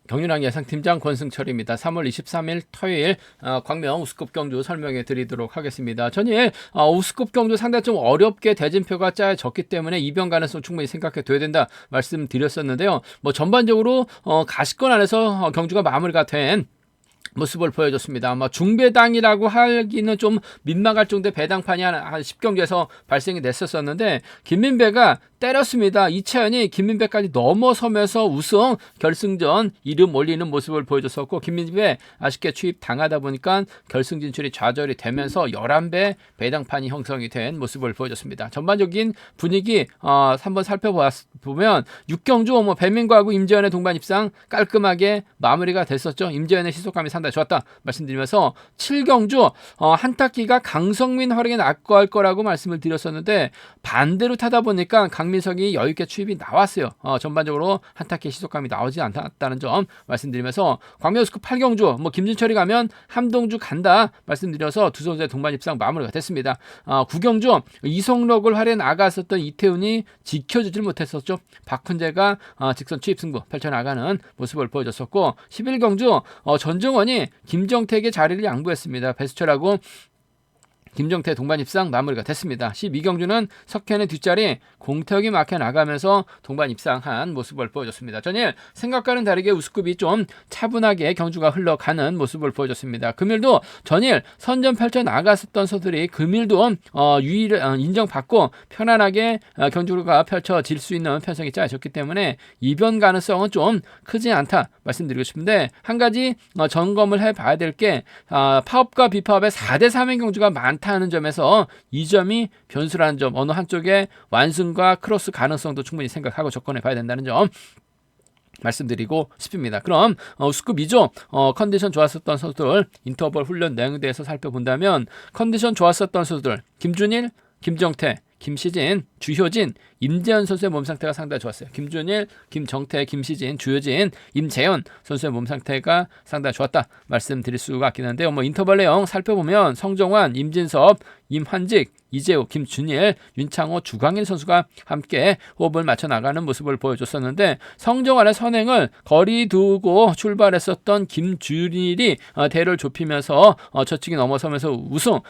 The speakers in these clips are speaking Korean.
경륜왕 예상팀장 권승철입니다. 3월 23일 토요일 광명 우스컵 경주 설명해 드리도록 하겠습니다. 전일 우스컵 경주 상당히 좀 어렵게 대진표가 짜여졌기 때문에 이변 가능성 충분히 생각해 둬야 된다 말씀드렸었는데요. 뭐 전반적으로 가시권 안에서 경주가 마무리가 된 모습을 보여줬습니다. 아마 중배당이라고 하기는 좀 민망할 정도의 배당판이 한 10경주에서 발생이 됐었는데 김민배가 때렸습니다. 이채연이 김민배까지 넘어서면서 우승 결승전 이름 올리는 모습을 보여줬었고, 김민배 아쉽게 추입당하다 보니까 결승 진출이 좌절이 되면서 11배 배당판이 형성이 된 모습을 보여줬습니다. 전반적인 분위기 한번 살펴보면 6경주 배민과하고 임재현의 동반 입상 깔끔하게 마무리가 됐었죠. 임재현의 시속감이 상당히 좋았다 말씀드리면서 7경주 한타키가 강성민 활약에 낙거할 거라고 말씀을 드렸었는데 반대로 타다 보니까 강민석이 여유있게 추입이 나왔어요. 전반적으로 한타키 시속감이 나오지 않았다는 점 말씀드리면서 광명우스컵 8경주 김진철이 가면 함동주 간다 말씀드려서 두 선수의 동반 입상 마무리가 됐습니다. 9경주 이성록을 활에 나갔었던 이태훈이 지켜주질 못했었죠. 박훈재가 직선 추입 승부 펼쳐나가는 모습을 보여줬었고, 11경주 전정원이 김정택의 자리를 양보했습니다. 배수철하고 김정태 동반 입상 마무리가 됐습니다. 12경주는 석현의 뒷자리 공태혁이 막혀 나가면서 동반 입상한 모습을 보여줬습니다. 전일 생각과는 다르게 우스컵이 좀 차분하게 경주가 흘러가는 모습을 보여줬습니다. 금일도 전일 선전 펼쳐 나갔었던 선수들이 금일도 유의를 인정받고 편안하게 경주가 펼쳐질 수 있는 편성이 짜여졌기 때문에 이변 가능성은 좀 크지 않다 말씀드리고 싶은데, 한 가지 점검을 해봐야 될 게 파업과 비파업의 4대3의 경주가 많다는 점에서 이 점이 변수라는 점, 어느 한쪽에 완승과 크로스 가능성도 충분히 생각하고 접근해 봐야 된다는 점 말씀드리고 싶습니다. 그럼 우스컵 2조 컨디션 좋았었던 선수들 인터벌 훈련 내용에 대해서 살펴본다면, 컨디션 좋았었던 선수들 김준일, 김정태, 김시진, 주효진, 임재현 선수의 몸 상태가 상당히 좋았어요. 김준일, 김정태, 김시진, 주효진, 임재현 선수의 몸 상태가 상당히 좋았다 말씀드릴 수가 있긴 한데요. 인터벌 내용 살펴보면 성정환, 임진섭, 임환직, 이재우, 김준일, 윤창호, 주광일 선수가 함께 호흡을 맞춰 나가는 모습을 보여줬었는데, 성정환의 선행을 거리 두고 출발했었던 김준일이 대를 좁히면서 저치기 넘어서면서 우승,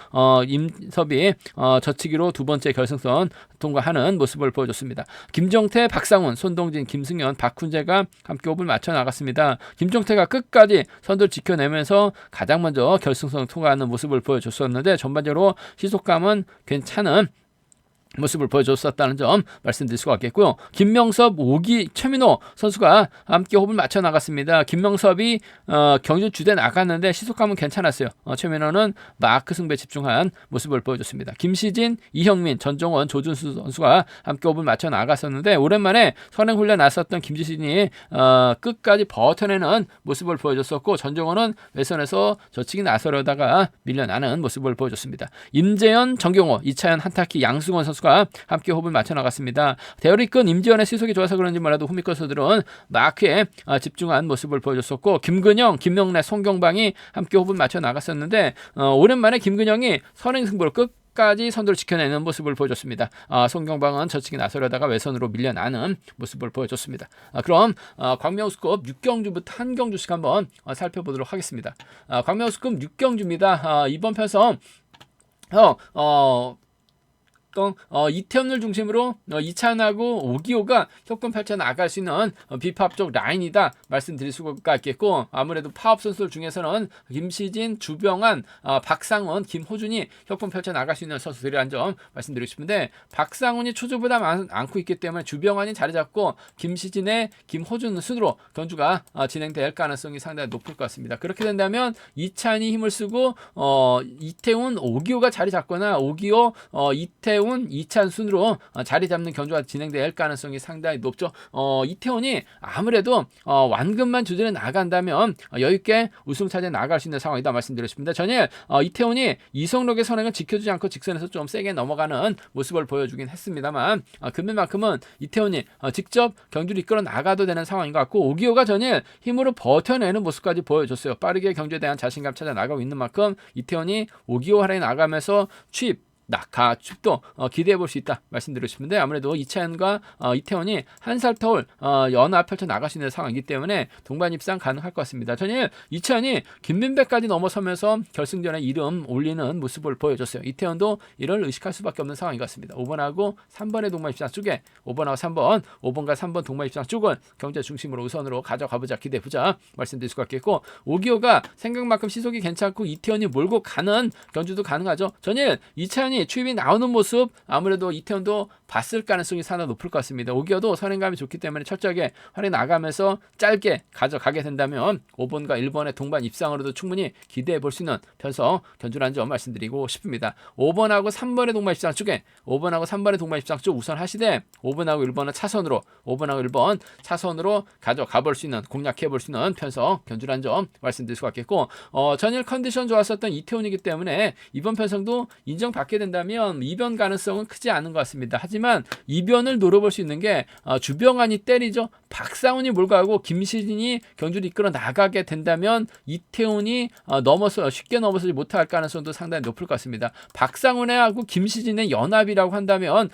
임섭이 저치기로 두 번째 결승선 통과하는 모습을 보여줬습니다. 김정태, 박상훈, 손동진, 김승현, 박훈재가 함께 호흡을 맞춰 나갔습니다. 김정태가 끝까지 선두를 지켜내면서 가장 먼저 결승선 통과하는 모습을 보여줬었는데, 전반적으로 시속감은 괜찮은 모습을 보여줬었다는 점 말씀드릴 수가 있겠고요. 김명섭, 오기, 최민호 선수가 함께 호흡을 맞춰 나갔습니다. 김명섭이 경주 주대 나갔는데 시속감은 괜찮았어요. 최민호는 마크 승부에 집중한 모습을 보여줬습니다. 김시진, 이형민, 전정원, 조준수 선수가 함께 호흡을 맞춰 나갔었는데, 오랜만에 선행 훈련 나섰던 김시진이 끝까지 버텨내는 모습을 보여줬었고, 전정원은 외선에서 저치기 나서려다가 밀려나는 모습을 보여줬습니다. 임재현, 정경호, 이차연, 한타키, 양승원 선수 함께 호흡을 맞춰 나갔습니다. 대열이끈 임지원의 시속이 좋아서 그런지 몰라도 후미권 선수들은 마크에 집중한 모습을 보여줬었고, 김근영, 김명래, 송경방이 함께 호흡을 맞춰 나갔었는데, 오랜만에 김근영이 선행 승부를 끝까지 선두를 지켜내는 모습을 보여줬습니다. 송경방은 저치기 나서려다가 외선으로 밀려나는 모습을 보여줬습니다. 그럼 광명우스컵 6경주부터 한 경주씩 한번 살펴보도록 하겠습니다. 광명우스컵 6경주입니다. 이번 편성 이태원을 중심으로 이찬하고 오기호가 협권 펼쳐 나갈 수 있는 비파업적 라인이다 말씀드릴 수가 있겠고, 아무래도 파업 선수들 중에서는 김시진, 주병환, 박상훈, 김호준이 협권 펼쳐 나갈 수 있는 선수들이라는 점 말씀드리고 싶은데, 박상훈이 초조보다 많고 있기 때문에 주병환이 자리 잡고 김시진의 김호준 순으로 경주가 진행될 가능성이 상당히 높을 것 같습니다. 그렇게 된다면 이찬이 힘을 쓰고 이태훈, 오기호가 자리 잡거나 오기호, 이태훈, 이찬 순으로 자리 잡는 경주가 진행될 가능성이 상당히 높죠. 이태훈이 아무래도 완급만 조절해 나간다면 여유있게 우승 차지에 나갈 수 있는 상황이다 말씀드렸습니다. 전일 이태훈이 이성록의 선행을 지켜주지 않고 직선에서 좀 세게 넘어가는 모습을 보여주긴 했습니다만, 금일만큼은 이태훈이 직접 경주를 이끌어 나가도 되는 상황인 것 같고, 오기호가 전일 힘으로 버텨내는 모습까지 보여줬어요. 빠르게 경주에 대한 자신감 찾아 나가고 있는 만큼 이태훈이 오기호 하에 나가면서 추입 낙하 춥도 기대해 볼 수 있다 말씀드리고 싶은데, 아무래도 이채연과 이태원이 한 살 터울 연합 펼쳐 나갈 수 있는 상황이기 때문에 동반 입상 가능할 것 같습니다. 전일 이채연이 김민배까지 넘어서면서 결승전에 이름 올리는 모습을 보여줬어요. 이태원도 이를 의식할 수밖에 없는 상황인 것 같습니다. 5번하고 3번의 동반 입상 쪽에 5번하고 3번, 5번과 3번 동반 입상 쪽은 경제 중심으로 우선으로 가져가보자, 기대해보자 말씀드릴 수가 있겠고, 오기호가 생각만큼 시속이 괜찮고 이태원이 몰고 가는 견주도 가능하죠. 전일 이채연이 추입이 나오는 모습 아무래도 이태원도 봤을 가능성이 상당히 높을 것 같습니다. 오기호도 선행감이 좋기 때문에 철저하게 활에 나가면서 짧게 가져가게 된다면 5번과 1번의 동반 입상으로도 충분히 기대해 볼 수 있는 편성 견주라는 점 말씀드리고 싶습니다. 5번하고 3번의 동반 입상 쪽에 5번하고 3번의 동반 입상 쪽 우선 하시되 5번하고 1번은 차선으로 5번하고 1번 차선으로 가져가 볼 수 있는, 공략해 볼 수 있는 편성 견주라는 점 말씀드릴 수가 있겠고, 전일 컨디션 좋았었던 이태원이기 때문에 이번 편성도 인정받게 된다면 이변 가능성은 크지 않은 것 같습니다. 하지만 이변을 노려볼 수 있는 게 주병환이 때리죠. 박상훈이 몰고 가고 김시진이 경주를 이끌어 나가게 된다면 이태원이 쉽게 넘어서지 못할 가능성도 상당히 높을 것 같습니다. 박상훈하고 김시진의 연합이라고 한다면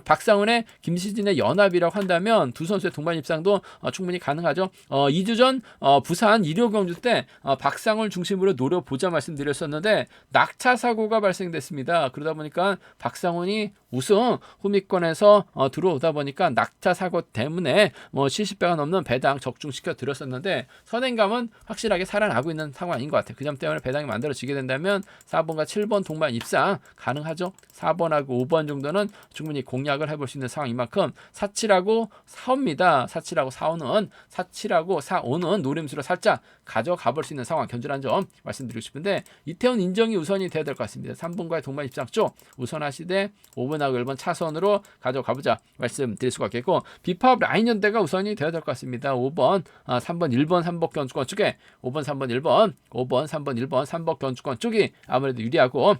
박상훈의 김시진의 연합이라고 한다면 두 선수의 동반 입상도 충분히 가능하죠. 2주 전 부산 1호 경주 때 박상훈 중심으로 노려보자 말씀드렸었는데 낙차 사고가 발생됐습니다. 그러다 보니까 박상훈이 우승 후미권에서 들어오다 보니까 낙차 사고 때문에 70배가 넘는 배당 적중시켜 드렸었는데 선행감은 확실하게 살아나고 있는 상황인 것 같아요. 그 점 때문에 배당이 만들어지게 된다면 4번과 7번 동반 입상 가능하죠. 4번하고 5번 정도는 충분히 공략을 해볼 수 있는 상황인 만큼 4,7하고 4호입니다. 4,7하고 4호는 4,7하고 4호는 노림수로 살짝 가져가 볼 수 있는 상황 견주라는 점 말씀드리고 싶은데, 이태원 인정이 우선이 돼야 될 것 같습니다. 3번과의 동반 입상 쪽 우선하시되 5번하고 1번 차선으로 가져가보자 말씀드릴 수가 있겠고, 비파업 라인 연대가 우선이 돼야 될 것 같습니다. 5번, 3번, 1번, 3번 견주권 쪽에 5번, 3번, 1번, 5번, 3번, 1번, 3번 견주권 쪽이 아무래도 유리하고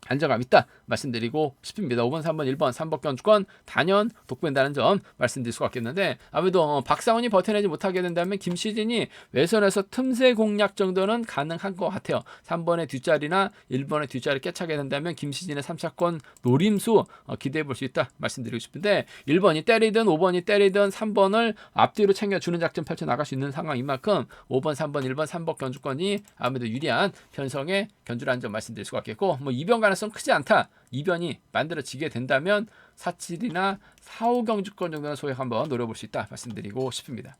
안정감 있다 말씀드리고 싶습니다. 5번, 3번, 1번, 3번 견주권 단연 독보인다는 점 말씀드릴 수가 있겠는데, 아무래도 박상훈이 버텨내지 못하게 된다면 김시진이 외선에서 틈새 공략 정도는 가능한 것 같아요. 3번의 뒷자리나 1번의 뒷자리 깨차게 된다면 김시진의 3차권 노림수 기대해 볼 수 있다 말씀드리고 싶은데, 1번이 때리든 5번이 때리든 3번을 앞뒤로 챙겨주는 작전 펼쳐나갈 수 있는 상황인 만큼 5번, 3번, 1번, 3번 견주권이 아무래도 유리한 편성의 견주라는 점 말씀드릴 수가 있겠고, 이변 가능성 크지 않다. 이변이 만들어지게 된다면 4,7이나 4,5 경주권 정도는 소액 한번 노려볼 수 있다 말씀드리고 싶습니다.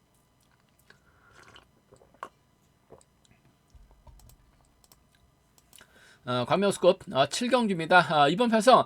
광명우스컵 7경주입니다. 이번 편성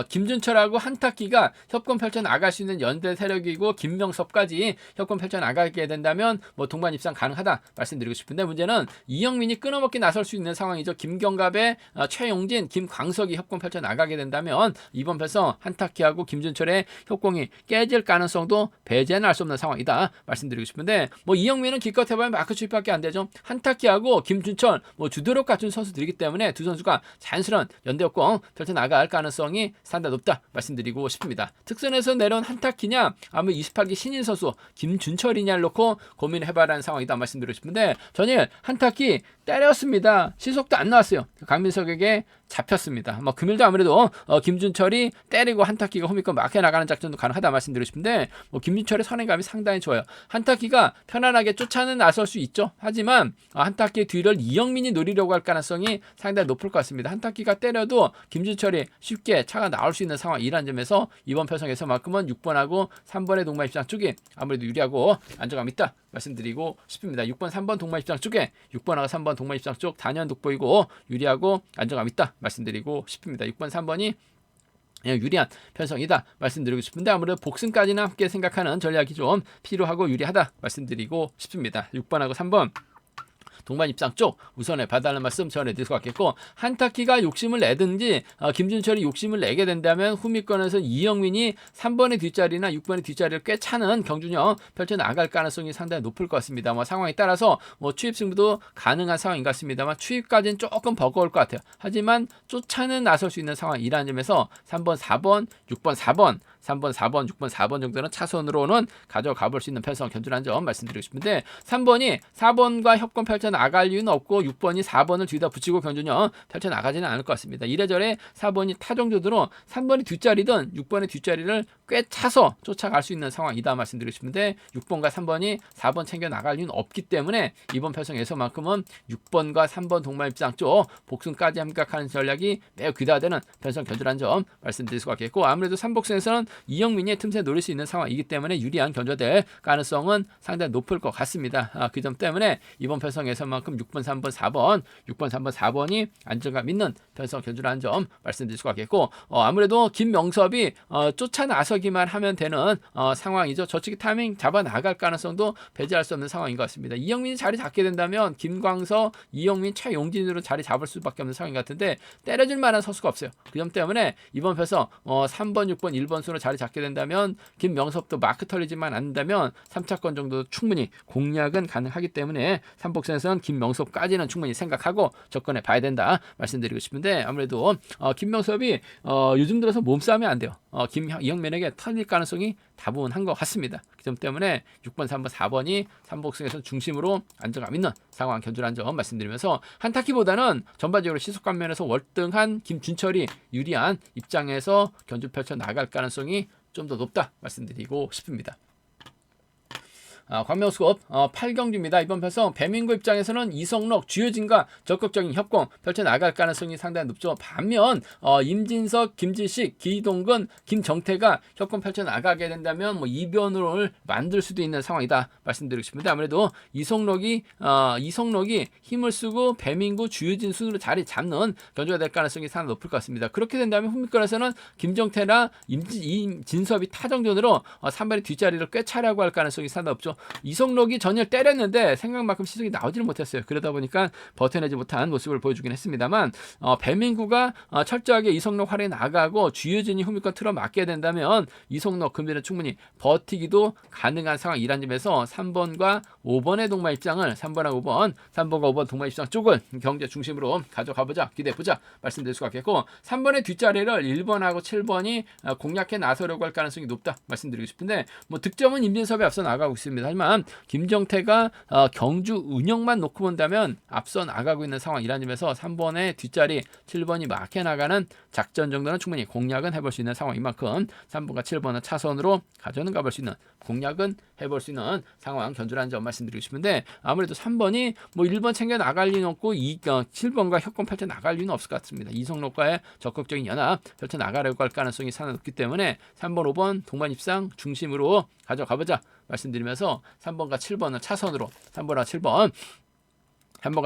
김준철하고 한탁기가 협권 펼쳐 나갈 수 있는 연대 세력이고, 김명섭까지 협권 펼쳐 나가게 된다면 동반 입상 가능하다 말씀드리고 싶은데, 문제는 이영민이 끊어먹기 나설 수 있는 상황이죠. 김경갑의 최용진, 김광석이 협권 펼쳐 나가게 된다면 이번 편성 한탁기하고 김준철의 협공이 깨질 가능성도 배제는 할 수 없는 상황이다 말씀드리고 싶은데, 이영민은 기껏 해봐야 마크 추입밖에 안 되죠. 한탁기하고 김준철 주도력 갖춘 선수들이기 때문에 두 선수가 자연스러운 연대협공 펼쳐 나갈 가능성이 상당히 높다 말씀드리고 싶습니다. 특선에서 내려온 한탁기냐 아무튼 28기 신인 선수 김준철이냐를 놓고 고민을 해봐라는 상황이다 말씀드리고 싶은데, 전일 한탁기 때렸습니다. 시속도 안 나왔어요. 강민석에게 잡혔습니다. 금일도 아무래도 김준철이 때리고 한탁기가 홈이권 막혀 나가는 작전도 가능하다 말씀드리고 싶은데, 김준철의 선행감이 상당히 좋아요. 한탁기가 편안하게 쫓아는 나설 수 있죠. 하지만 한탁기의 뒤를 이영민이 노리려고 할 가능성이 상당히 높을 것 같습니다. 한탁기가 때려도 김준철이 쉽게 차가 나올 수 있는 상황이라는 점에서 이번 편성에서만큼은 6번하고 3번의 동반 입상 쪽이 아무래도 유리하고 안정감 있다 말씀드리고 싶습니다. 6번, 3번 동반 입상 쪽에 6번하고 3번 동반 입상 쪽 단연 돋보이고 유리하고 안정감 있다 말씀드리고 싶습니다. 6번, 3번이 유리한 편성이다 말씀드리고 싶은데, 아무래도 복승까지는 함께 생각하는 전략이 좀 필요하고 유리하다 말씀드리고 싶습니다. 6번하고 3번 동반 입상 쪽 우선에 봐달라는 말씀 전해드릴 수 있겠고, 한탁기가 욕심을 내든지 김준철이 욕심을 내게 된다면 후미권에서 이영민이 3번의 뒷자리나 6번의 뒷자리를 꽤 차는 경준형 펼쳐나갈 가능성이 상당히 높을 것 같습니다. 상황에 따라서 추입 승부도 가능한 상황인 것 같습니다만 추입까지는 조금 버거울 것 같아요. 하지만 쫓아는 나설 수 있는 상황이라는 점에서 3번, 4번, 6번, 4번 3번, 4번, 6번, 4번 정도는 차선으로는 가져가 볼 수 있는 편성 견주라는 점 말씀드리고 싶은데 3번이 4번과 협권 펼쳐 나갈 이유는 없고 6번이 4번을 뒤다 붙이고 견주면 펼쳐 나가지는 않을 것 같습니다. 이래저래 4번이 타정조도로 3번이 뒷자리든 6번의 뒷자리를 꽤 차서 쫓아갈 수 있는 상황이다 말씀드리고 싶은데 6번과 3번이 4번 챙겨 나갈 이유는 없기 때문에 이번 편성에서만큼은 6번과 3번 동반 입장 쪽 복승까지 함각하는 전략이 매우 귀다되는 편성 견주라는 점 말씀드릴 수가 있겠고 아무래도 3복승에서는 이영민이 틈새 노릴 수 있는 상황이기 때문에 유리한 견주가 될 가능성은 상당히 높을 것 같습니다. 그 점 때문에 이번 편성에서만큼 6번, 3번, 4번, 6번, 3번, 4번이 안정감 있는 편성 견주라는 점 말씀드릴 수가 있겠고 아무래도 김명섭이 쫓아나서기만 하면 되는 상황이죠. 저쪽이 타이밍 잡아 나갈 가능성도 배제할 수 없는 상황인 것 같습니다. 이영민이 자리 잡게 된다면 김광서, 이영민, 최용진으로 자리 잡을 수밖에 없는 상황인 것 같은데 때려줄 만한 선수가 없어요. 그 점 때문에 이번 편성 3번, 6번, 1번 수로 자리 잡게 된다면 김명섭도 마크 털리지만 않는다면 3차권 정도 충분히 공략은 가능하기 때문에 3복선에서는 김명섭까지는 충분히 생각하고 접근해 봐야 된다 말씀드리고 싶은데 아무래도 김명섭이 요즘 들어서 몸싸움이 안 돼요. 이영민에게 털릴 가능성이 다분한 것 같습니다. 그 점 때문에 6번, 3번, 4번이 3복승에서 중심으로 안정감 있는 상황 견주라는 점 말씀드리면서 한타키보다는 전반적으로 시속감 면에서 월등한 김준철이 유리한 입장에서 견주 펼쳐 나갈 가능성이 좀 더 높다 말씀드리고 싶습니다. 광명수급 8경주입니다. 이번 편성 배민구 입장에서는 이성록, 주효진과 적극적인 협공 펼쳐 나갈 가능성이 상당히 높죠. 반면 임진석, 김지식, 기동근, 김정태가 협공 펼쳐 나가게 된다면 이변을 만들 수도 있는 상황이다 말씀드리고 싶은데 아무래도 이성록이 힘을 쓰고 배민구, 주효진 순으로 자리 잡는 견주가 될 가능성이 상당히 높을 것 같습니다. 그렇게 된다면 후미권에서는 김정태나 임진섭이 타정전으로 3번의 뒷자리를 꽤 차려고 할 가능성이 상당히 높죠. 이성록이 전열 때렸는데 생각만큼 시속이 나오지를 못했어요. 그러다 보니까 버텨내지 못한 모습을 보여주긴 했습니다만 배민구가 철저하게 이성록 활에 나가고 주효진이 후미권 틀어 맞게 된다면 이성록 금전에 충분히 버티기도 가능한 상황이란 점에서 3번과 5번의 동반 입장을 3번과 5번 동반 입장 쪽을 경제 중심으로 가져가보자 기대해보자 말씀드릴 수가 있겠고 3번의 뒷자리를 1번하고 7번이 공략해 나서려고 할 가능성이 높다 말씀드리고 싶은데 득점은 임진섭이 앞서 나가고 있습니다. 하지만 김정태가 경주 운영만 놓고 본다면 앞서 나가고 있는 상황이라는 점에서 3번의 뒷자리 7번이 막혀 나가는 작전 정도는 충분히 공략은 해볼 수 있는 상황인 만큼 3번과 7번은 차선으로 가져는 가볼 수 있는 공략은 해볼 수 있는 상황 견주라는 점 말씀드리고 싶은데 아무래도 3번이 1번 챙겨 나갈 리는 없고 7번과 협권 펼쳐 나갈 리는 없을 것 같습니다. 이성록과의 적극적인 연합 펼쳐 나가려고 할 가능성이 상당히 높기 때문에 3번, 5번 동반 입상 중심으로 가져가보자 말씀드리면서 3번과 7번은 차선으로 3번과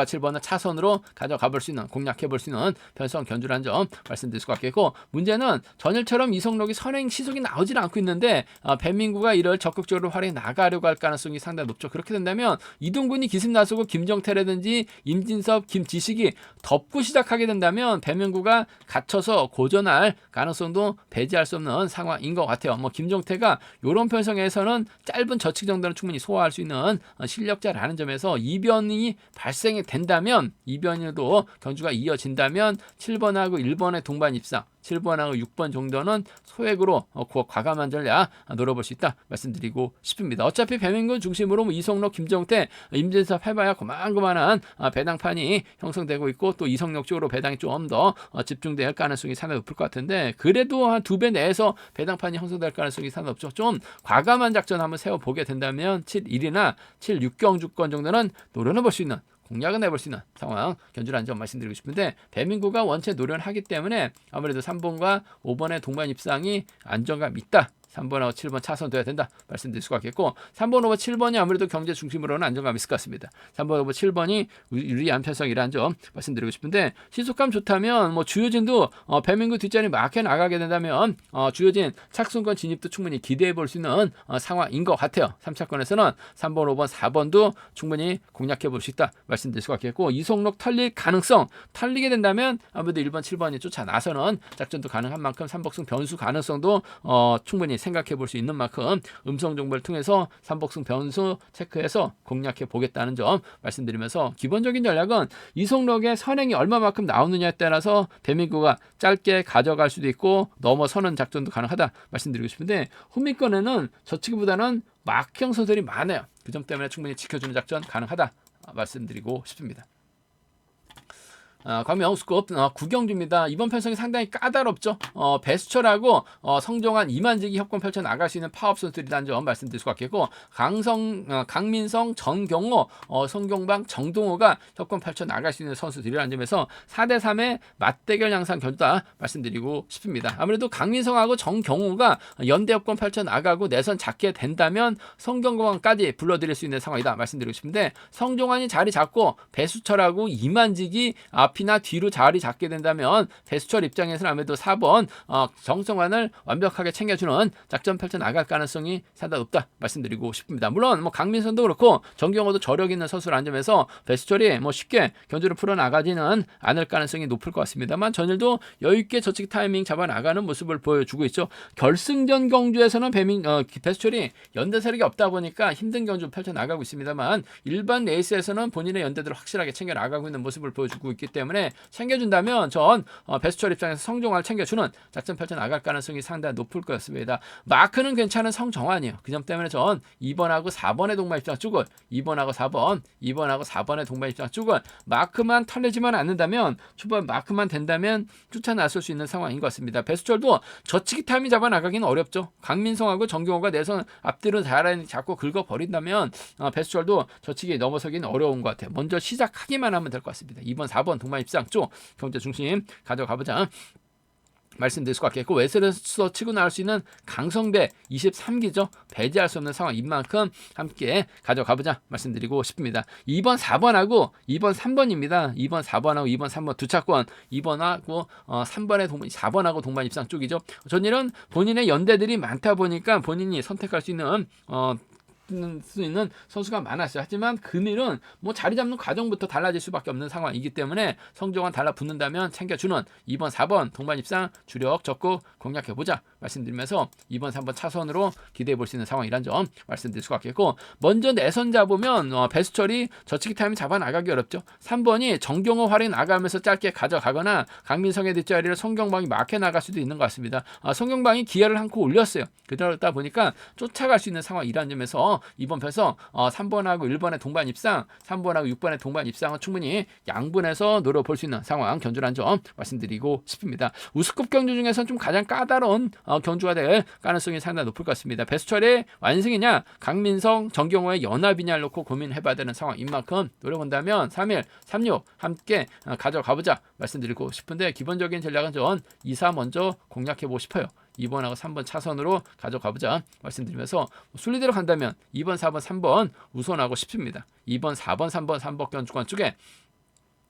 7번은 차선으로 가져가 볼 수 있는 공략해 볼 수 있는 편성 견주라는 점 말씀드릴 수가 있겠고 문제는 전일처럼 이성록이 선행 시속이 나오질 않고 있는데 배민구가 이를 적극적으로 활용해 나가려고 할 가능성이 상당히 높죠. 그렇게 된다면 이동군이 기습 나서고 김정태라든지 임진섭, 김지식이 덮고 시작하게 된다면 배민구가 갇혀서 고전할 가능성도 배제할 수 없는 상황인 것 같아요. 김정태가 이런 편성에서는 짧은 저측 정도는 충분히 소화할 수 있는 실력자라는 점에서 이변이 발생이 된다면 이변에도 경주가 이어진다면 7번하고 1번의 동반 입상 7번하고 6번 정도는 소액으로 과감한 전략 노려볼 수 있다 말씀드리고 싶습니다. 어차피 배민군 중심으로 이성록, 김정태, 임진섭 해봐야 그만한 배당판이 형성되고 있고 또 이성록 쪽으로 배당이 좀 더 집중될 가능성이 상당히 높을 것 같은데 그래도 한 2배 내에서 배당판이 형성될 가능성이 상당히 높죠. 좀 과감한 작전 한번 세워보게 된다면 7-1이나 7-6경주권 정도는 노려볼 수 있는 공략은 해볼 수 있는 상황 견주라는 점 말씀드리고 싶은데 배민구가 원체 노련하기 때문에 아무래도 3번과 5번의 동반 입상이 안정감 있다. 3번하고 7번 차선 돼야 된다 말씀드릴 수가 있겠고 3번, 5번, 7번이 아무래도 경제 중심으로는 안정감이 있을 것 같습니다. 3번, 5번, 7번이 유리한 편성이라는 점 말씀드리고 싶은데 시속감 좋다면 주효진도 배민구 뒷자리 막혀 나가게 된다면 주효진 착순권 진입도 충분히 기대해 볼 수 있는 상황인 것 같아요. 3차권에서는 3번, 5번, 4번도 충분히 공략해 볼 수 있다 말씀드릴 수가 있겠고 이성록 털리게 된다면 아무래도 1번, 7번이 쫓아 나서는 작전도 가능한 만큼 3복승 변수 가능성도 충분히 생각해 볼 수 있는 만큼 음성 정보를 통해서 삼복승 변수 체크해서 공략해 보겠다는 점 말씀드리면서, 기본적인 전략은 이속력의 선행이 얼마만큼 나오느냐에 따라서 대민구가 짧게 가져갈 수도 있고 넘어서는 작전도 가능하다 말씀드리고 싶은데, 후미권에는 저치기보다는 막형 선수들이 많아요. 그 점 때문에 충분히 지켜주는 작전 가능하다 말씀드리고 싶습니다. 광명 우스컵 구경주입니다. 이번 편성이 상당히 까다롭죠. 배수철하고 성종환, 이만직이 협공 펼쳐 나갈 수 있는 파업 선수들이라는 점 말씀드릴 수가 있겠고, 강민성, 전경호, 성경방, 정동호가 협공 펼쳐 나갈 수 있는 선수들이라는 점에서 4대3의 맞대결 양상 견주다 말씀드리고 싶습니다. 아무래도 강민성하고 정경호가 연대 협공 펼쳐 나가고 내선 잡게 된다면 성경방까지 불러들일 수 있는 상황이다 말씀드리고 싶은데, 성종환이 자리 잡고 배수철하고 이만직이 앞이나 뒤로 자리 잡게 된다면 배수철 입장에서는 아무래도 4번 정성환을 완벽하게 챙겨주는 작전 펼쳐 나갈 가능성이 상당히 높다 말씀드리고 싶습니다. 물론 강민선도 그렇고 정경호도 저력 있는 선수라는 점에서 배수철이 쉽게 견주를 풀어나가지는 않을 가능성이 높을 것 같습니다만, 전일도 여유있게 저치기 타이밍 잡아나가는 모습을 보여주고 있죠. 결승전 경주에서는 배수철이 연대 세력이 없다 보니까 힘든 경주 펼쳐나가고 있습니다만, 일반 레이스에서는 본인의 연대들을 확실하게 챙겨나가고 있는 모습을 보여주고 있기 때문에 챙겨준다면 전 배수철 입장에서 성종환을 챙겨주는 작전 펼쳐나갈 가능성이 상당히 높을 것 같습니다. 마크는 괜찮은 성정환이에요. 그 점 때문에 전 2번하고 4번의 동반 입장 쪽을 2번하고 4번의 동반 입장 쪽을 마크만 털리지만 않는다면, 초반 마크만 된다면 쫓아 나설 수 있는 상황인 것 같습니다. 배수철도 저치기 타이밍 잡아 나가기는 어렵죠. 강민성하고 정경호가 내선 앞뒤로 잘 잡고 긁어버린다면 배수철도 저치기 넘어서기는 어려운 것 같아요. 먼저 시작하기만 하면 될 것 같습니다. 2번, 4번 동반 입장 쪽 경제 중심 가져가보자 말씀드릴 수 같겠고, 외세에서 치고 나올 수 있는 강성배 23기죠. 배제할 수 없는 상황인 만큼 함께 가져가보자 말씀드리고 싶습니다. 2번 4번하고 2번 3번입니다. 2번 4번하고 2번 3번 두 차권, 2번하고 3번의 4번하고 동반 입상 쪽이죠. 전일은 본인의 연대들이 많다 보니까 본인이 선택할 수 있는 선수가 많았어요. 하지만 금일은 자리 잡는 과정부터 달라질 수밖에 없는 상황이기 때문에 성종환 달라붙는다면 챙겨주는 2번, 4번 동반 입상 주력 적극 공략해보자 말씀드리면서 2번, 3번 차선으로 기대해볼 수 있는 상황이란 점 말씀드릴 수가 있겠고, 먼저 내선 잡으면 배수철이 저치기 타임 잡아나가기 어렵죠. 3번이 정경호 활이 나가면서 짧게 가져가거나 강민성의 뒷자리를 성경방이 막혀 나갈 수도 있는 것 같습니다. 성경방이 기회를 한 코 올렸어요. 그러다 보니까 쫓아갈 수 있는 상황이라는 점에서 이번 편성 3번하고 1번의 동반 입상, 3번하고 6번의 동반 입상은 충분히 양분해서 노려볼 수 있는 상황 견주란 점 말씀드리고 싶습니다. 우스컵 경주 중에서는 좀 가장 까다로운 경주가 될 가능성이 상당히 높을 것 같습니다. 배수철의 완승이냐 강민성, 정경호의 연합이냐를 놓고 고민해봐야 되는 상황인 만큼 노려본다면 3일, 36 함께 가져가보자 말씀드리고 싶은데, 기본적인 전략은 전 2, 4 먼저 공략해보고 싶어요. 2번하고 3번 차선으로 가져가보자 말씀드리면서, 순리대로 간다면 2번, 4번, 3번 우선하고 싶습니다. 2번, 4번, 3번, 3번 견주권 쪽에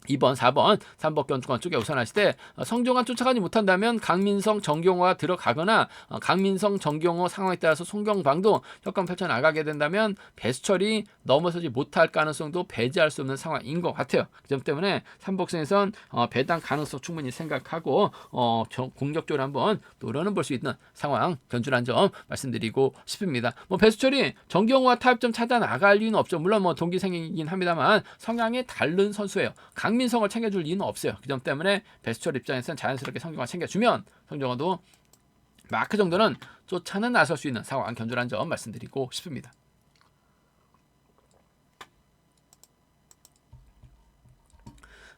2번, 4번, 3번 견주권 쪽에 우선하실 때 성종환 쫓아가지 못한다면 강민성, 정경호가 들어가거나 강민성, 정경호 상황에 따라서 송경방도 협강 펼쳐나가게 된다면 배수철이 넘어서지 못할 가능성도 배제할 수 없는 상황인 것 같아요. 그 점 때문에 삼복승에선 배당 가능성 충분히 생각하고 공격적으로 한번 노려는 볼 수 있는 상황 견주란 점 말씀드리고 싶습니다. 배수철이 정경호와 타협점 찾아 나갈 이유는 없죠. 물론 동기생이긴 합니다만 성향이 다른 선수예요. 강민성을 챙겨줄 이유는 없어요. 그 점 때문에 배수철 입장에서는 자연스럽게 성경화 챙겨주면 성경화도 마크 정도는 쫓아는 나설 수 있는 상황 견주란 점 말씀드리고 싶습니다.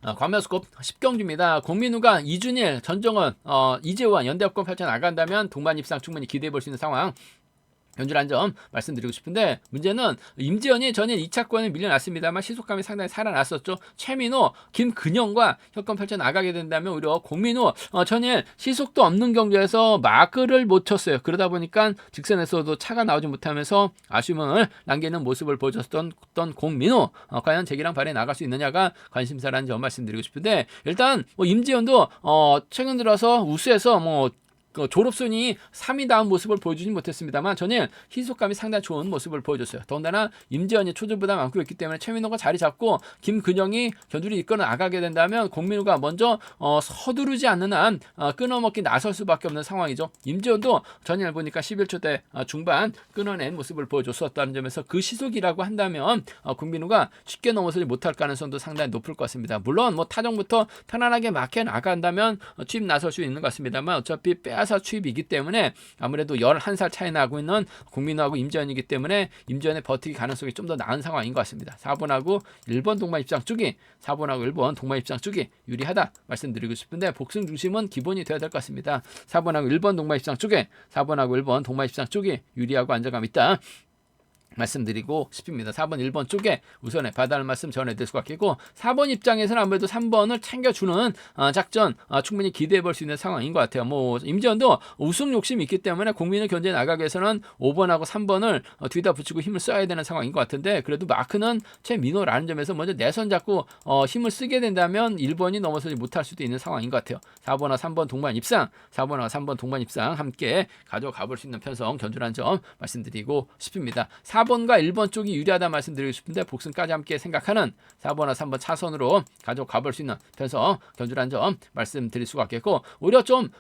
광명스컵 10경주입니다. 공민우가 이준일, 전정원, 이재원 연대협권 펼쳐나간다면 동반 입상 충분히 기대해볼 수 있는 상황 견주란 점 말씀드리고 싶은데, 문제는 임지연이 전일 2차권에 밀려났습니다만 시속감이 상당히 살아났었죠. 최민호, 김근영과 협권 펼쳐나가게 된다면 오히려 공민우 전일 시속도 없는 경주에서 마크를 못 쳤어요. 그러다 보니까 직선에서도 차가 나오지 못하면서 아쉬움을 남기는 모습을 보여줬던 공민우, 과연 재기랑 발에 나갈 수 있느냐가 관심사라는 점 말씀드리고 싶은데, 일단 임지연도 최근 들어서 우수해서 졸업순위 3위다운 모습을 보여주지 못했습니다만 전일 희소감이 상당히 좋은 모습을 보여줬어요. 더군다나 임재현이 초전부담 안고 있기 때문에 최민호가 자리 잡고 김근영이 견주를 이끌어 나가게 된다면 공민우가 먼저 서두르지 않는 한 끊어먹기 나설 수밖에 없는 상황이죠. 임재현도 전일 보니까 11초대 중반 끊어낸 모습을 보여줬었다는 점에서 그 시속이라고 한다면 공민우가 쉽게 넘어서지 못할 가능성도 상당히 높을 것 같습니다. 물론 뭐 타정부터 편안하게 막혀 나간다면 취입 나설 수 있는 것 같습니다만 어차피 빼앗아 취입이기 때문에 아무래도 11살 차이 나고 있는 공민우하고 임재현이기 때문에 임재현의 버티기 가능성이 좀 더 나은 상황인 것 같습니다. 4번하고 1번 동반 입장 쪽이 4번하고 1번 동반 입장 쪽이 유리하다 말씀드리고 싶은데 복승 중심은 기본이 되어야 될 것 같습니다. 4번하고 1번 동반 입장 쪽에 4번하고 1번 동반 입장 쪽이 유리하고 안정감 있다 말씀드리고 싶습니다. 4번, 1번 쪽에 우선에 봐달라는 말씀 전해드릴 것 같고 4번 입장에서는 아무래도 3번을 챙겨주는 작전 충분히 기대해 볼 수 있는 상황인 것 같아요. 뭐 임재현도 우승 욕심이 있기 때문에 국민을 견제 나가기 위해서는 5번하고 3번을 뒤다 붙이고 힘을 써야 되는 상황인 것 같은데 그래도 마크는 최민호라는 점에서 먼저 내선 잡고 힘을 쓰게 된다면 1번이 넘어서지 못할 수도 있는 상황인 것 같아요. 4번과 3번 동반 입상 4번과 3번 동반 입상 함께 가져가 볼 수 있는 편성 견주라는 점 말씀드리고 싶습니다. 4번과 1번 쪽이 유리하다 말씀드리고 싶은데 복승까지 함께 생각하는 4번과 3번 차선으로 가져가 볼 수 있는 편성 견주라는 점 말씀드릴 수가 있겠고 오히려 좀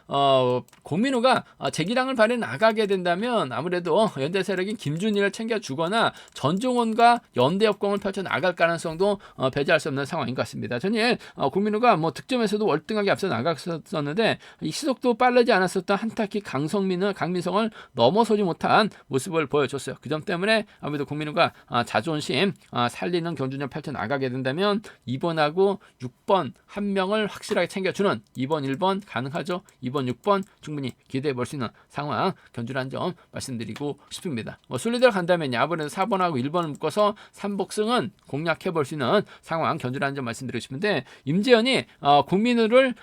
공민우가 재기량을 발휘해 나가게 된다면 아무래도 연대 세력인 김준일을 챙겨주거나 전종원과 연대 역공을 펼쳐 나갈 가능성도 배제할 수 없는 상황인 것 같습니다. 전일 공민우가 뭐 득점에서도 월등하게 앞서 나갔었는데 이 시속도 빠르지 않았었던 한타키 강민성을 넘어서지 못한 모습을 보여줬어요. 그 점 때문에 아무래도 국민우가 자존심 살리는 경주전 펼쳐 나가게 된다면 2번하고 6번 한 명을 확실하게 챙겨주는 2번 1번 가능하죠. 2번 6번 충분히 기대해 볼 수 있는 상황 견주라는 점 말씀드리고 싶습니다. 뭐 순리대로 간다면 아무래도 4번하고 1번을 묶어서 3복승은 공략해 볼 수 있는 상황 견주라는 점 말씀드리고 싶은데 임재현이 국민우를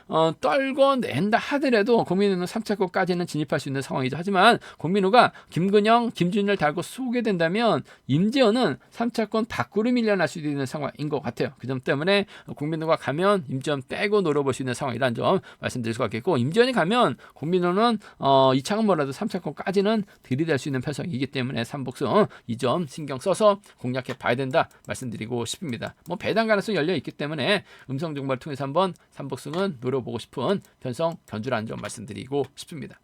떨궈낸다 하더라도 국민우는 3차권까지는 진입할 수 있는 상황이죠. 하지만 국민우가 김근영, 김준일 달고 쏘게 된다면 임재현은 3차권 밖으로 밀려날 수 있는 상황인 것 같아요. 그 점 때문에 국민우가 가면 임재현 빼고 노려볼 수 있는 상황이라는 점 말씀드릴 수가 있겠고 임재현이 가면 국민우는 2차권 뭐라도 3차권까지는 들이댈 수 있는 편성이기 때문에 3복승 이 점 신경 써서 공략해 봐야 된다 말씀드리고 싶습니다. 뭐 배당 가능성이 열려 있기 때문에 음성 정보를 통해서 한번 3복승은 노려보고 싶은 편성 견주라는 점 말씀드리고 싶습니다.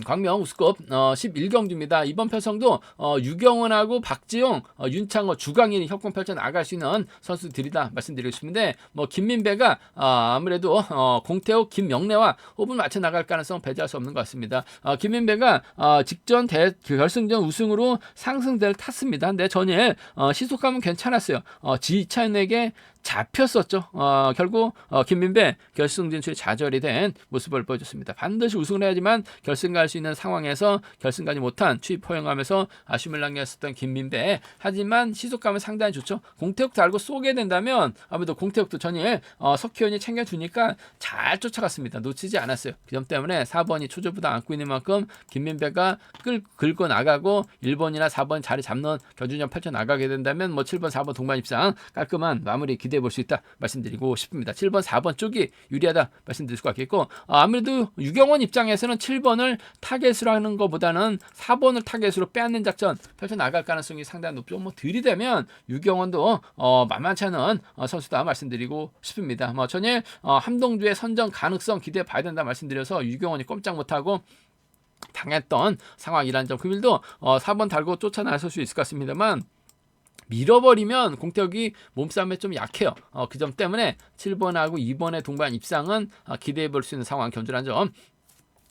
광명 우스컵 11경주입니다. 이번 편성도 유경원하고 박지용, 윤창호, 주강인이 협공 펼쳐 나갈 수 있는 선수들이다 말씀드리고 싶은데 뭐 김민배가 아무래도 공태욱, 김명래와 호흡을 맞춰 나갈 가능성 배제할 수 없는 것 같습니다. 김민배가 직전 결승전 우승으로 상승대를 탔습니다. 근데 전일 시속감은 괜찮았어요. 지찬에게 잡혔었죠. 결국 김민배 결승 진출이 좌절이 된 모습을 보여줬습니다. 반드시 우승을 해야지만 결승 갈 수 있는 상황에서 결승 가지 못한 취입 허용하면서 아쉬움을 남겼었던 김민배. 하지만 시속감은 상당히 좋죠. 공태욱 달고 쏘게 된다면 아무래도 공태욱도 전일 석희원이 챙겨주니까 잘 쫓아갔습니다. 놓치지 않았어요. 그 점 때문에 4번이 초조부담 안고 있는 만큼 김민배가 긁고 나가고 1번이나 4번 자리 잡는 견주전 펼쳐 나가게 된다면 뭐 7번, 4번 동반 입상 깔끔한 마무리 기대해 볼 수 있다 말씀드리고 싶습니다. 7번, 4번 쪽이 유리하다 말씀드릴 수 있겠고 아무래도 유경원 입장에서는 7번을 타겟으로 하는 것보다는 4번을 타겟으로 빼앗는 작전 펼쳐 나갈 가능성이 상당히 높죠. 뭐 들이대면 유경원도 만만치 않은 선수다 말씀드리고 싶습니다. 뭐 전에 함동주의 선정 가능성 기대해 봐야 된다 말씀드려서 유경원이 꼼짝 못하고 당했던 상황이라는 점 금일도 4번 달고 쫓아나설 수 있을 것 같습니다만 밀어버리면 공태욱이 몸싸움에 좀 약해요. 그 점 때문에 7번하고 2번의 동반 입상은 기대해 볼 수 있는 상황 견주라는 점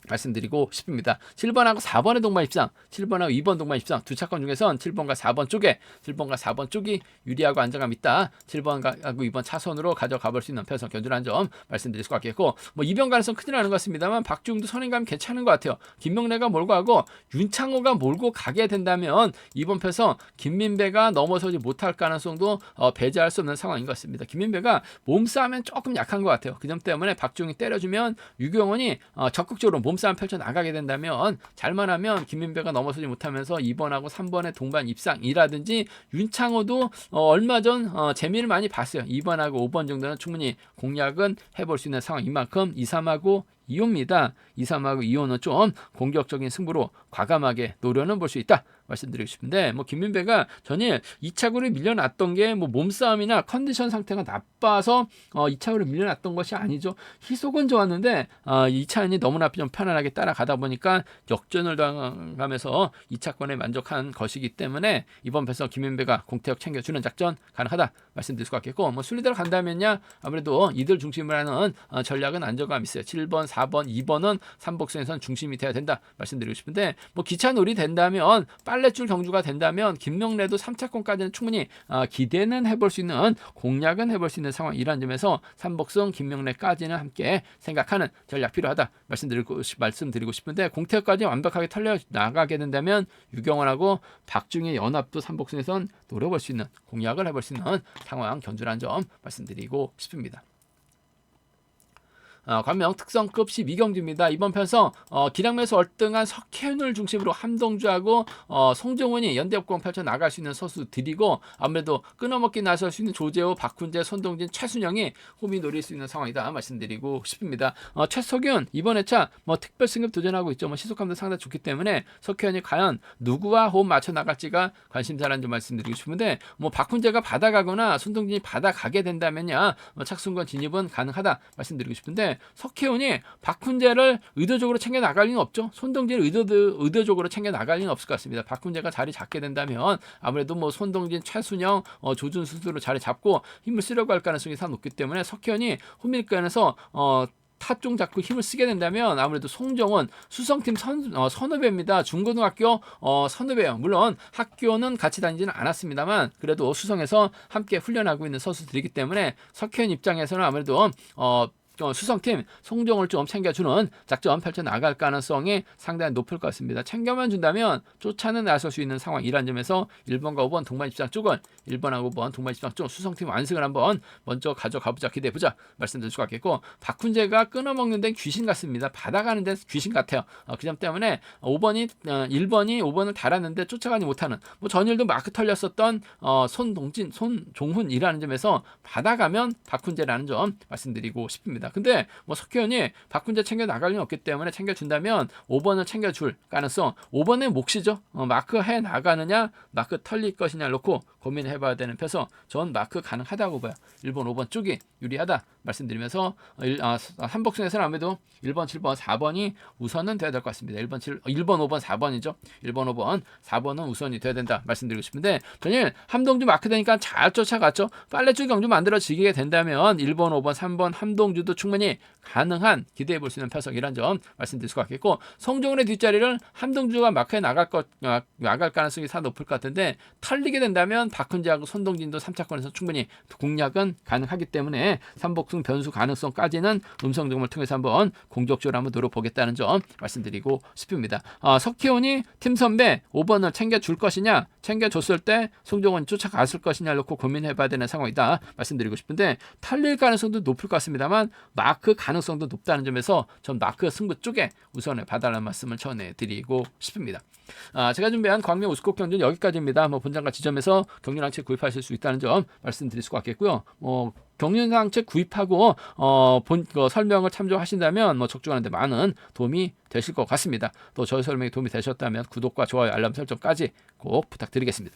말씀드리고 싶습니다. 7번하고 4번의 동반 입상, 7번하고 2번 동반 입상 두 차권 중에선 7번과 4번 쪽이 유리하고 안정감 있다. 7번하고 2번 차선으로 가져가 볼 수 있는 편성 견주라는 점 말씀드릴 수 있겠고 뭐 이변 가능성 크진 않은 것 같습니다만 박주웅도 선행감 괜찮은 것 같아요. 김명래가 몰고 가고 윤창호가 몰고 가게 된다면 이번 편성 김민배가 넘어서지 못할 가능성도 배제할 수 없는 상황인 것 같습니다. 김민배가 몸싸움엔 조금 약한 것 같아요. 그 점 때문에 박주웅이 때려주면 유경원이 적극적으로 몸싸움 펼쳐 나가게 된다면 잘만 하면 김민배가 넘어서지 못하면서 2번하고 3번의 동반 입상이라든지 윤창호도 얼마 전 재미를 많이 봤어요. 2번하고 5번 정도는 충분히 공략은 해볼 수 있는 상황인 만큼 2, 3하고 2호입니다. 2, 3하고 2호는 좀 공격적인 승부로 과감하게 노려는 볼 수 있다 말씀드리고 싶은데, 뭐 김민배가 전일 2차구를 밀려났던 게 뭐 몸싸움이나 컨디션 상태가 나빠서 2차구를 밀려났던 것이 아니죠. 희속은 좋았는데 2차전이 너무나 좀 편안하게 따라가다 보니까 역전을 당하면서 2차권에 만족한 것이기 때문에 이번 패서 김민배가 공태역 챙겨주는 작전 가능하다 말씀드릴 수 같겠고, 뭐 순리대로 간다면야 아무래도 이들 중심으로 하는 전략은 안정감이 있어요. 7번, 4번, 2번은 삼복선에선 중심이 돼야 된다 말씀드리고 싶은데, 뭐 기차놀이 된다면 빨래줄 경주가 된다면 김명래도 3차권까지는 충분히 기대는 해볼 수 있는, 공략은 해볼 수 있는 상황이라는 점에서 삼복승 김명래까지는 함께 생각하는 전략 필요하다 말씀드리고 싶은데, 공태까지 완벽하게 털려 나가게 된다면 유경원하고 박중의 연합도 삼복승에선 노려볼 수 있는, 공략을 해볼 수 있는 상황 견주라는 점 말씀드리고 싶습니다. 관명 특성급 12경주입니다. 이번 편성 기량매수 월등한 석현을 중심으로 함동주하고 송정훈이 연대협공 펼쳐 나갈 수 있는 선수들이고, 아무래도 끊어먹기 나설 수 있는 조재호, 박훈재, 손동진, 최순영이 홈이 노릴 수 있는 상황이다 말씀드리고 싶습니다. 최석윤 이번 회차 특별 승급 도전하고 있죠. 시속감도 상당히 좋기 때문에 석현이 과연 누구와 홈 맞춰 나갈지가 관심사라는 점 말씀드리고 싶은데, 박훈재가 받아가거나 손동진이 받아가게 된다면야 착순권 진입은 가능하다 말씀드리고 싶은데, 석혜원이 박훈재를 의도적으로 챙겨 나갈 리는 없죠. 손동진을 의도적으로 챙겨 나갈 리는 없을 것 같습니다. 박훈재가 자리 잡게 된다면 아무래도 손동진, 최순영, 조준 수수로 자리 잡고 힘을 쓰려고 할 가능성이 상 높기 때문에 석혜원이 홈밀권에서 타종 잡고 힘을 쓰게 된다면 아무래도 송정원 수성팀 선후배입니다. 중고등학교 선후배예요. 물론 학교는 같이 다니지는 않았습니다만 그래도 수성에서 함께 훈련하고 있는 선수들이기 때문에 석현 입장에서는 아무래도 수성팀 송정을 좀 챙겨주는 작전 펼쳐 나갈 가능성이 상당히 높을 것 같습니다. 챙겨만 준다면 쫓아는 나설 수 있는 상황이라는 점에서 1번과 5번 동반 입장 쪽은 1번하고 5번 동반 입장 쪽 수성팀 완승을 한번 먼저 가져가보자, 기대해보자 말씀드릴 수가 있겠고, 박훈재가 끊어먹는 데는 귀신 같습니다. 받아가는 데는 귀신 같아요. 그 점 때문에 1번이 5번을 달았는데 쫓아가지 못하는, 전일도 마크 털렸었던 손동진, 손종훈이라는 점에서 받아가면 박훈재라는 점 말씀드리고 싶습니다. 근데 석현이 박훈재 챙겨 나갈 리는 없기 때문에 챙겨준다면 5번을 챙겨줄 가능성, 5번의 몫이죠. 마크 해 나가느냐 마크 털릴 것이냐 놓고 고민해봐야 되는 패서 전 마크 가능하다고 봐요. 1번 5번 쪽이 유리하다 말씀드리면서 삼복승에서는 아무래도 1번 7번 4번이 우선은 돼야 될 것 같습니다. 1번 5번 4번이죠. 1번 5번 4번은 우선이 돼야 된다 말씀드리고 싶은데, 전일 함동주 마크 되니까 잘 쫓아갔죠. 빨래줄 경주 만들어지게 된다면 1번 5번 3번 함동주도 충분히 가능한, 기대해 볼 수 있는 패석이란 점 말씀드릴 수가 있겠고, 송정훈의 뒷자리를 함동주가 마크에 나갈 가능성이 상당히 높을 것 같은데, 털리게 된다면 박훈재하고 손동진도 3차권에서 충분히 공략은 가능하기 때문에 삼복승 변수 가능성까지는 음성점을 통해서 한번 공격적으로 한번 노려보겠다는 점 말씀드리고 싶습니다. 석희원이 팀 선배 5번을 챙겨줄 것이냐, 챙겨줬을 때 송정훈이 쫓아갔을 것이냐 놓고 고민해봐야 되는 상황이다 말씀드리고 싶은데, 탈릴 가능성도 높을 것 같습니다만 마크 가능성도 높다는 점에서 전 마크 승부 쪽에 우선을 봐달라는 말씀을 전해드리고 싶습니다. 제가 준비한 광명 우스컵 경주는 여기까지입니다. 본장과 지점에서 경륜항책 구입하실 수 있다는 점 말씀드릴 수 같겠고요. 경륜항책 구입하고 설명을 참조하신다면 적중하는 데 많은 도움이 되실 것 같습니다. 또 저희 설명이 도움이 되셨다면 구독과 좋아요, 알람 설정까지 꼭 부탁드리겠습니다.